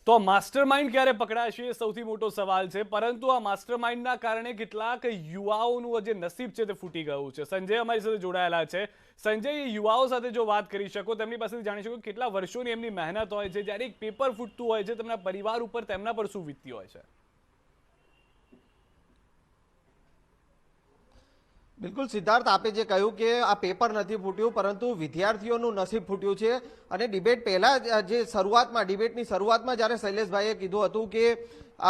તો આ માસ્ટરમાઇન્ડ ક્યારે પકડાશે એ સૌથી મોટો સવાલ છે, પરંતુ આ માસ્ટરમાઇન્ડના કારણે કેટલાક યુવાઓનું જે નસીબ છે તે ફૂટી ગયું છે. સંજય અમારી સાથે જોડાયેલા છે. સંજય, યુવાઓ સાથે જો વાત કરી શકો, તેમની પાસેથી જાણી શકો કેટલા વર્ષોની એમની મહેનત હોય છે, જ્યારે એક પેપર ફૂટતું હોય છે તેમના પરિવાર ઉપર, તેમના પર શું વીતતી હોય છે? બિલકુલ સિદ્ધાર્થ, આપે જે કહ્યું કે આ પેપર નથી ફૂટ્યું પરંતુ વિદ્યાર્થીઓનું નસીબ ફૂટ્યું છે. અને ડિબેટ પહેલા જે ડિબેટની શરૂઆતમાં જ્યારે શૈલેષભાઈએ કીધું હતું કે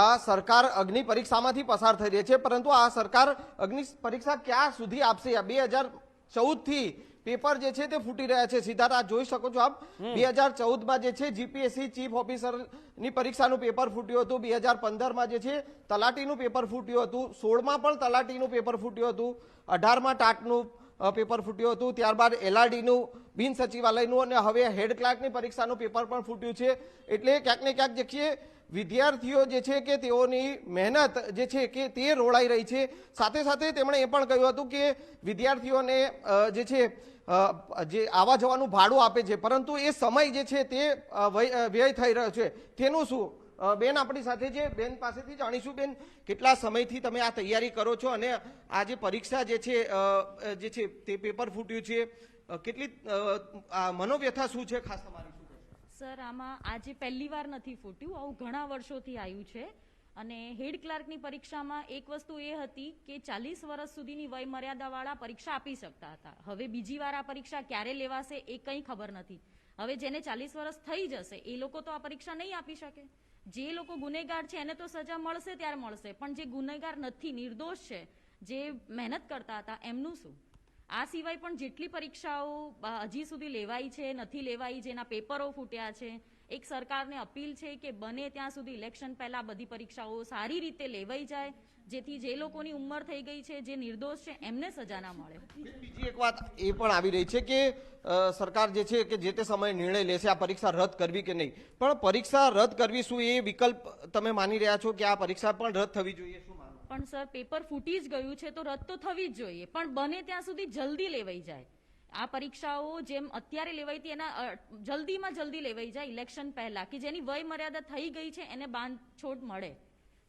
આ સરકાર અગ્નિ પરીક્ષામાંથી પસાર થઈ રહી છે, પરંતુ આ સરકાર અગ્નિ પરીક્ષા ક્યાં સુધી આપશે? 2014 થી પેપર જે છે તે ફૂટી રહ્યા છે. સિદ્ધાર્થ, આ જોઈ શકો છો આપ, 2014માં જે છે જીપીએસસી ચીફ ઓફિસરની પરીક્ષાનું પેપર ફૂટ્યું હતું, 2015માં જે છે તલાટીનું પેપર ફૂટ્યું હતું, 16માં પણ તલાટીનું પેપર ફૂટ્યું હતું, 18માં ટાટનું પેપર ફૂટ્યું હતું, ત્યારબાદ એલઆરડીનું, બિન સચિવાલયનું અને હવે હેડ ક્લાર્કની પરીક્ષાનું પેપર પણ ફૂટ્યું છે. એટલે ક્યાંક ને ક્યાંક જે છે વિદ્યાર્થીઓ જે છે કે તેઓની મહેનત જે છે કે તે રોળાઈ રહી છે. સાથે સાથે તેમણે એ પણ કહ્યું હતું કે વિદ્યાર્થીઓને જે છે જે આવવા જવાનું ભાડું આપે છે, પરંતુ એ સમય જે છે તે વ્યય થઈ રહ્યો છે, તેનું શું? બેન આપણી સાથે છે, બેન પાસેથી જાણીશું. બેન, કેટલા સમયથી તમે આ તૈયારી કરો છો અને આ જે પરીક્ષા જે છે તે પેપર ફૂટ્યું છે, કેટલી મનોવ્યથા શું છે ખાસ તમારી? સર, આમાં આજે પહેલી વાર નથી ફૂટ્યું, આવું ઘણા વર્ષોથી આવ્યું છે. અને હેડ ક્લાર્કની પરીક્ષામાં એક વસ્તુ એ હતી કે 40 વર્ષ સુધીની વય મર્યાદાવાળા પરીક્ષા આપી શકતા હતા. હવે બીજી વાર આ પરીક્ષા ક્યારે લેવાશે એ કંઈ ખબર નથી. હવે જેને 40 વર્ષ થઈ જશે એ લોકો તો આ પરીક્ષા નહીં આપી શકે. જે લોકો ગુનેગાર છે એને તો સજા મળશે ત્યારે મળશે, પણ જે ગુનેગાર નથી, નિર્દોષ છે, જે મહેનત કરતા હતા, એમનું શું? આ સિવાય પણ જેટલી પરીક્ષાઓ હજી સુધી લેવાઈ છે, નથી લેવાઈ, જેના પેપરો ફૂટ્યા છે, એક સરકારને અપીલ છે કે બને ત્યાં સુધી ઇલેક્શન પહેલા બધી પરીક્ષાઓ સારી રીતે લેવાઈ જાય, જેથી જે લોકોની ઉંમર થઈ ગઈ છે, જે નિર્દોષ છે, એમને સજા ના મળે. બીજી એક વાત એ પણ આવી રહી છે કે સરકાર જે છે કે જે તે સમયે નિર્ણય લેશે આ પરીક્ષા રદ કરવી કે નહીં, પણ પરીક્ષા રદ કરવી શું એ વિકલ્પ તમે માની રહ્યા છો કે આ પરીક્ષા પણ રદ થવી જોઈએ? શું માનો? પણ સર, પેપર ફૂટી જ ગયું છે તો રદ તો થવી જ જોઈએ, પણ બને ત્યાં સુધી જલ્દી લેવાઈ જાય. આ પરીક્ષાઓ જેમ અત્યારે લેવાઈ હતી એના જલ્દીમાં જલ્દી લેવાઈ જાય ઇલેક્શન પહેલા, કે જેની વય મર્યાદા થઈ ગઈ છે એને બાંધછોડ મળે.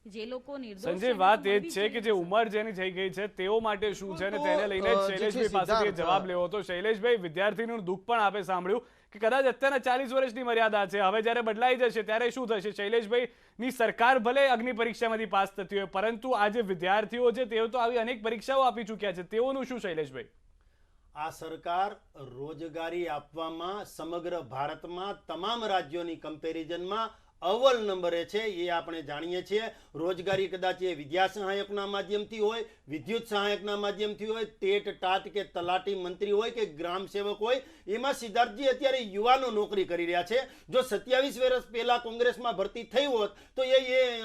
જે લોકો નિર્દોષ છે, સંજય, વાત એ જ છે કે જે ઉંમર જેની થઈ ગઈ છે તેઓ માટે શું છે, અને તેને લઈને શૈલેષભાઈ પાસેથી જવાબ લેવો હતો. શૈલેષભાઈ, વિદ્યાર્થીનું દુઃખ પણ આપે સાંભળ્યું કે કદાચ અત્યારના 40 વર્ષની મર્યાદા છે, હવે જ્યારે બદલાઈ જશે ત્યારે શું થશે? શૈલેષભાઈ ની સરકાર ભલે અગ્નિ પરીક્ષામાંથી પાસ થતી હોય, પરંતુ આ જે વિદ્યાર્થીઓ છે તેઓ તો આવી અનેક પરીક્ષાઓ આપી ચૂક્યા છે, તેઓનું શું? શૈલેષભાઈ, આ સરકાર રોજગારી આપવામાં સમગ્ર ભારતમાં તમામ રાજ્યોની કમ્પેરિઝનમાં અવ્વલ નંબરે છે, એ આપણે જાણીએ છીએ. રોજગારી કદાચ એ વિદ્યા સહાયકના માધ્યમથી હોય, વિદ્યુત સહાયકના માધ્યમથી હોય, ટેટ ટાટ કે તલાટી મંત્રી હોય કે ગ્રામ સેવક હોય, એમાં સિદ્ધાર્થજી અત્યારે યુવાનો નોકરી કરી રહ્યા છે. જો 27 વર્ષ પહેલા કોંગ્રેસમાં ભરતી થઈ હોત તો એ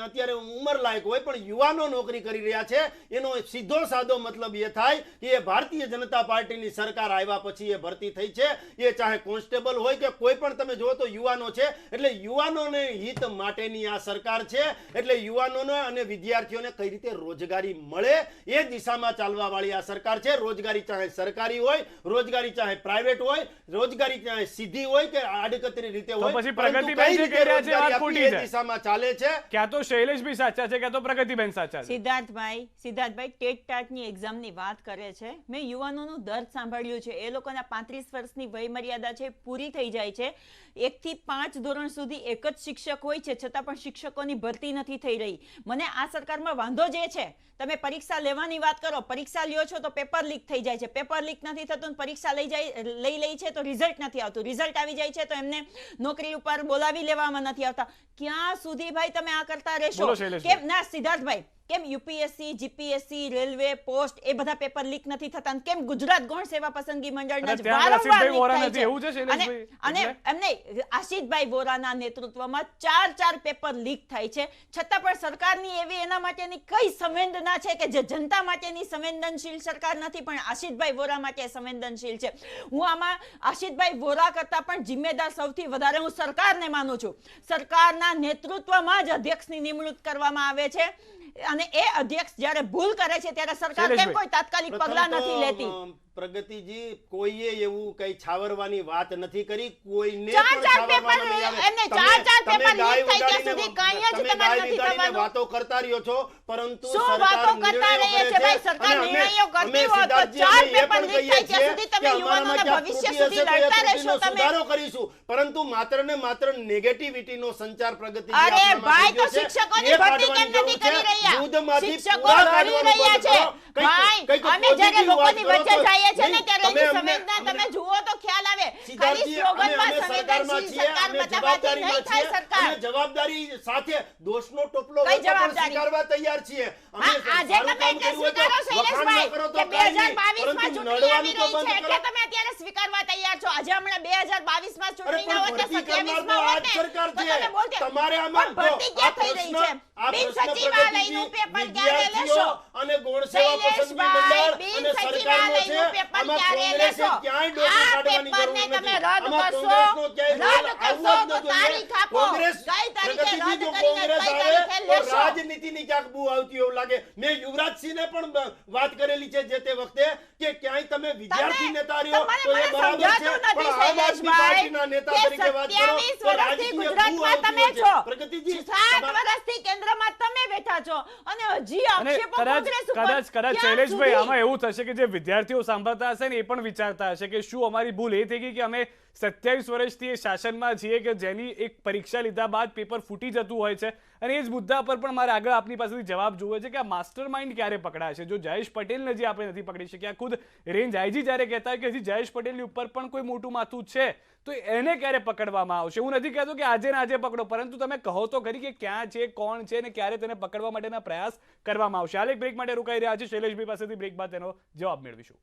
અત્યારે ઉંમર લાયક હોય, પણ યુવાનો નોકરી કરી રહ્યા છે. એનો સીધો સાદો મતલબ એ થાય કે એ ભારતીય જનતા પાર્ટીની સરકાર આવ્યા પછી એ ભરતી થઈ છે. એ ચાહે કોન્સ્ટેબલ હોય કે કોઈ પણ તમે જુઓ તો યુવાનો છે. એટલે યુવાનોને હિત માટેની આ સરકાર છે. એટલે યુવાનોને અને વિદ્યાર્થીઓને કઈ રીતે રોજગારી મળે એ દિશામાં ચાલવા વાળી આ સરકાર છે. રોજગારી ચાહે સરકારી હોય, રોજગારી ચાહે પ્રાઇવેટ હોય, રોજગારી ચાહે સીધી હોય કે આડકતરી રીતે હોય, પછી પ્રગતિબેન જે કહી રહ્યા છે વાત ખોટી છે. દિશામાં ચાલે છે. ક્યાં તો શૈલેષભાઈ સાચા છે, ક્યાં તો પ્રગતિબેન સાચા છે. સિદ્ધાર્થભાઈ ટેટ ટાટની એક્ઝામની વાત કરે છે. મેં યુવાનોનું દર્દ સાંભળ્યું છે. એ લોકોના 35 વર્ષની વય મર્યાદા છે, પૂરી થઈ જાય છે. 1 થી 5 ધોરણ સુધી એક જ શિક્ષક હોય છે, છતાં પણ શિક્ષકોની ભરતી નથી થઈ રહી. મને આ સરકારમાં વાંધો જે છે, તમે પરીક્ષા લેવાની વાત કરો, પરીક્ષા લ્યો છો તો પેપર લીક થઈ જાય છે, પેપર લીક નથી થતું, પરીક્ષા લઈ છે તો રિઝલ્ટ નથી આવતું, રિઝલ્ટ આવી જાય છે તો એમને નોકરી ઉપર બોલાવી લેવામાં નથી આવતા. ક્યાં સુધી ભાઈ તમે આ કરતા રહેશો? કેમ ના સિદ્ધાર્થભાઈ, કેમ યુપીએસસી, જીપીએસસી, રેલવે, પોસ્ટ એ બધા પેપર લીક નથી થતા? કેમ ગુજરાત ગૌણ સેવા પસંદગી મંડળના અને એમને આશિષભાઈ વોરાના નેતૃત્વમાં 4 પેપર લીક થાય છે, છતાં પણ સરકારની એવી એના માટેની કઈ સંવેદના છે કે જે જનતા માટેની સંવેદનશીલ સરકાર નથી, પણ આશિષભાઈ વોરા માટે સંવેદનશીલ છે. હું આમાં આશિષભાઈ વોરા કરતા પણ જિમ્મેદાર સૌથી વધારે હું સરકારને માનું છું. સરકારના નેતૃત્વમાં જ અધ્યક્ષની નિમણૂક કરવામાં આવે છે અને એ અધ્યક્ષ જ્યારે ભૂલ કરે છે ત્યારે સરકાર કેમ કોઈ તાત્કાલિક પગલા નથી લેતી? પ્રગતિજી કોઈએ એવું કઈ છાવરવાની વાત નથી કરી, કોઈને ચાર પણ ચાર છાવરવામાં પેપર નહીં આવે. એમને તમે- ચાર ચાર તમે પેપર ગાય લીક થઈ ગયા ઉડાડીને- સુધી કાંઈ જ તમે તમારે ગાય નથી ઉડાડીને થવાનું. વાતો કરતા રહ્યો છો, પરંતુ શું સરકાર વાતો કરતા નિર્ણયો રહીએ કરે છે ભાઈ? સરકાર અને અમે- નિર્ણયો કરતી અમે હોત તો સિદ્ધાર્થજી, ચાર અમે એ પેપર પણ લીક કહીએ થાય ત્યાં છીએ સુધી કે તમે અમારામાં યુવાનોના ક્યાંક ભવિષ્ય ત્રુટિ સુધી હશે તો એ લડતા ત્રુટિનો રહેશો તમે. સુધારો કરીશું, પરંતુ માત્ર ને માત્ર નેગેટિવિટીનો સંચાર પ્રગતિજી અરે આપણામાં ભાઈ, થઈ તો ગયો છે. શિક્ષકોની એ ભરતી કાઢવાની કેમ નથી જરૂર કરી છે. રહ્યા? દૂધમાંથી શિક્ષકો પૂરા લડી કાઢવાનું રહ્યા બંધ છે. કરો. કંઈક- ભાઈ, કંઈક અમે જ્યારે positive વાત લોકોની કરો વચ્ચે તો જઈએ છીએ ને નહીં, ત્યારે તમે એની અમને- સંવેદના તમે જુઓ તો ખ્યાલ આવે. ખાલી સિદ્ધાર્થજી, સ્લોગનમાં અમે સરકારમાં સંવેદનશીલ છીએ, સરકાર અમે બતાવવાથી નહીં જવાબદારીમાં થાય છીએ, સરકાર. અમે જવાબદારી સાથે દોષનો ટોપલો કઈ હોય તો પણ જવાબદારી? સ્વીકારવા તૈયાર છીએ. અમે હા, આજે સારું તમે કામ એટલે કર્યું હોય તો સ્વીકારો વખાણ ન શૈલેષભાઈ કરો તો કે કાંઈ નહીં, 2022 માં પરંતુ ચૂંટણી આવી નડવાનું તો રહી છે બંધ એટલે કરો. તમે અત્યારે સ્વીકારવા તૈયાર છો. આજે હમણાં 2022 માં અરે ચૂંટણી પણ ના હોત ને ભરતી 27 કરનાર માં તો આ હોત જ ને સરકાર તો છે. તમે બોલતે. તમારે આમાં પણ ભરતી જો, ક્યાં થઈ રહી છે? બિન સચિવાલયનું પેપર ક્યારે લેશો? અને ગૌણ સેવા પસંદગી શૈલેષભાઈ, મંડળ બિન અને સરકારનો છે. સચિવાલયનું પેપર આમાં ક્યારે કોંગ્રેસે લેશો? ક્યાંય ડોકો આ કાઢવાની જરૂર પેપરને તમે નથી. રદ આમાં કરશો. કોંગ્રેસનો ક્યાંય રદ રોલ કરશો આવવો જ તો ન જોઈએ. તારીખ આપો. કોંગ્રેસ કઈ તારીખે પ્રગતિજી, રદ જો કરીને કોંગ્રેસ કઈ આવે તારીખે તો લેશો? રાજનીતિની ક્યાંક બૂ આવતી એવું લાગે. મેં યુવરાજસિંહને પણ વાત કરેલી છે જે તે વખતે કે ક્યાંય તમે વિદ્યાર્થી નેતા રહ્યો તમારે તો એ મને બરાબર છે, સમજાતું પણ નથી, આમ આદમી શૈલેષભાઈ, પાર્ટીના નેતા કે તરીકે વાત કરો 27 તો વર્ષથી રાજકીય બૂ ગુજરાતમાં આવતી તમે હોય છે. છો. પ્રગતિજી, 7 વર્ષથી કેન્દ્રમાં તમે બેઠા છો અને હજી અને આક્ષેપો કદાચ કોંગ્રેસ ઉપર. કદાચ કદાચ ક્યાં શૈલેષભાઈ સુધી? આમાં એવું થશે કે જે વિદ્યાર્થીઓ સાંભળતા હશે ને એ પણ વિચારતા હશે કે શું અમારી ભૂલ એ થઈ ગઈ કે અમે 27 વર્ષથી એ શાસનમાં છીએ કે જેની એક પરીક્ષા લીધા બાદ પેપર ફૂટી જતું હોય છે, અને એ જ મુદ્દા પર પણ મારે આગળ આપની પાસેથી જવાબ જોવો છે કે આ માસ્ટર માઇન્ડ ક્યારે પકડાશે. જો જયેશ પટેલને જે આપણે નથી પકડી શક્યા, ખુદ રેન્જ આઈજી જ્યારે કહેતા હોય કે હજી જયેશ પટેલની ઉપર પણ કોઈ મોટું માથું છે, તો એને ક્યારે પકડવામાં આવશે? હું નથી કહેતો કે આજે ને આજે પકડો, પરંતુ તમે કહો તો ખરી કે ક્યાં છે, કોણ છે, ને ક્યારે તેને પકડવા માટેના પ્રયાસ કરવામાં આવશે. હાલ એક બ્રેક માટે રોકાઈ રહ્યા છે. શૈલેષભાઈ પાસેથી બ્રેક બાદ તેનો જવાબ મેળવીશું.